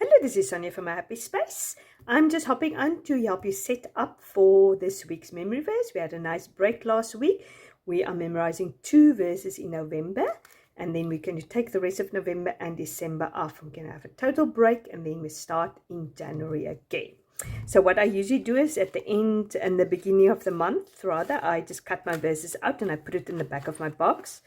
Hello, this is Sonia from My Happy Space. I'm just hopping on to help you set up for this week's memory verse. We had a nice break last week. We are memorizing 2 verses in November, and then we're going to take the rest of November and December off. We're going to have a total break, and then we start in January again. So what I usually do is at the end and the beginning of the month, rather, I just cut my verses out and I put it in the back of my box.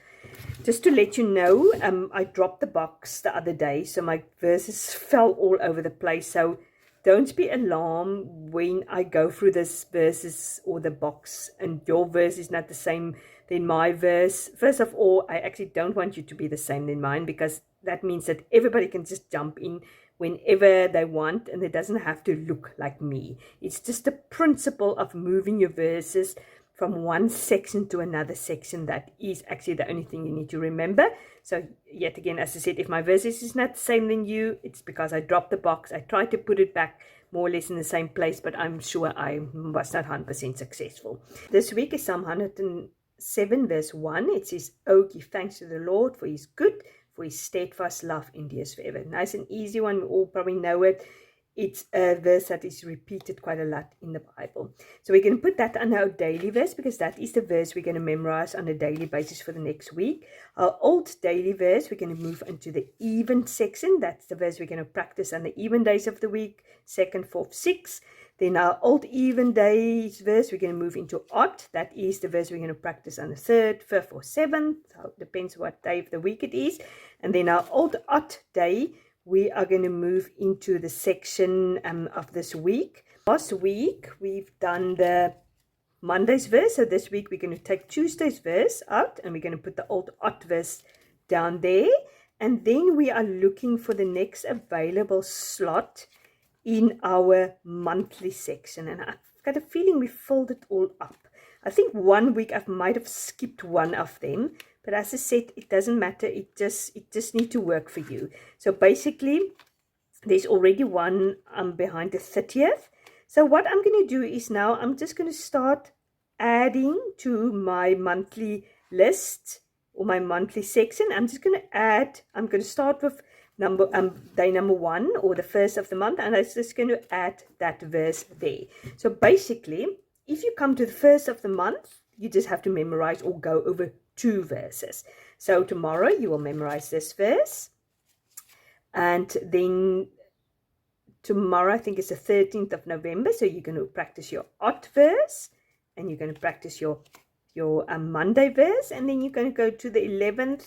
Just to let you know, I dropped the box the other day, so my verses fell all over the place. So don't be alarmed when I go through this verses or the box and your verse is not the same than my verse. First of all, I actually don't want you to be the same than mine, because that means that everybody can just jump in whenever they want, and it doesn't have to look like me. It's just the principle of moving your verses from one section to another section. That is actually the only thing you need to remember. So yet again, as I said, if my verses is not the same than you, it's because I dropped the box. I tried to put it back more or less in the same place, but I'm sure I was not 100% successful. This week is Psalm 107 verse 1. It says, "Oh, give thanks to the Lord, for He is good, for His steadfast love endures forever." Nice and easy one. We all probably know it. It's a verse that is repeated quite a lot in the Bible. So we're going to put that on our daily verse, because that is the verse we're going to memorize on a daily basis for the next week. Our old daily verse, we're going to move into the even section. That's the verse we're going to practice on the even days of the week, 2nd, 4th, 6th. Then our old even days verse, we're going to move into odd. That is the verse we're going to practice on the 3rd, 5th, or 7th. So it depends what day of the week it is. And then our old odd day, we are going to move into the section of this week. Last week, we've done the Monday's verse. So this week, we're going to take Tuesday's verse out, and we're going to put the old odd verse down there. And then we are looking for the next available slot in our monthly section. And I've got a feeling we filled it all up. I think one week I might have skipped one of them. But as I said, it doesn't matter. It just needs to work for you. So basically, there's already one behind the 30th. So what I'm going to do is now I'm just going to start adding to my monthly list or my monthly section. I'm just going to add. I'm going to start with day number 1 or the first of the month, and I'm just going to add that verse there. So basically, if you come to the first of the month, you just have to memorize or go over 2 verses. So tomorrow you will memorize this verse, and then tomorrow, I think it's the 13th of November, so you're going to practice your odd verse, and you're going to practice your Monday verse, and then you're going to go to the 11th.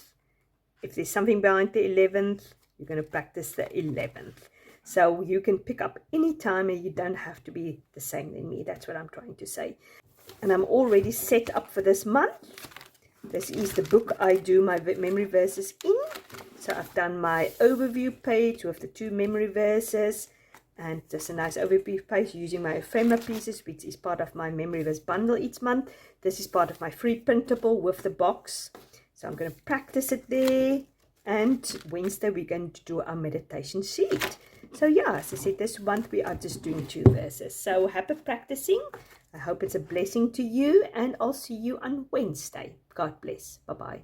If there's something behind the 11th, you're going to practice the 11th. So you can pick up any time, and you don't have to be the same than me. That's what I'm trying to say. And I'm already set up for this month. This is the book I do my memory verses in. So I've done my overview page with the 2 memory verses, and just a nice overview page using my ephemera pieces, which is part of my memory verse bundle each month. This is part of my free printable with the box. So I'm going to practice it there. And Wednesday we're going to do our meditation sheet. So yeah, as I said, this month we are just doing 2 verses. So happy practicing. I hope it's a blessing to you, and I'll see you on Wednesday. God bless. Bye-bye.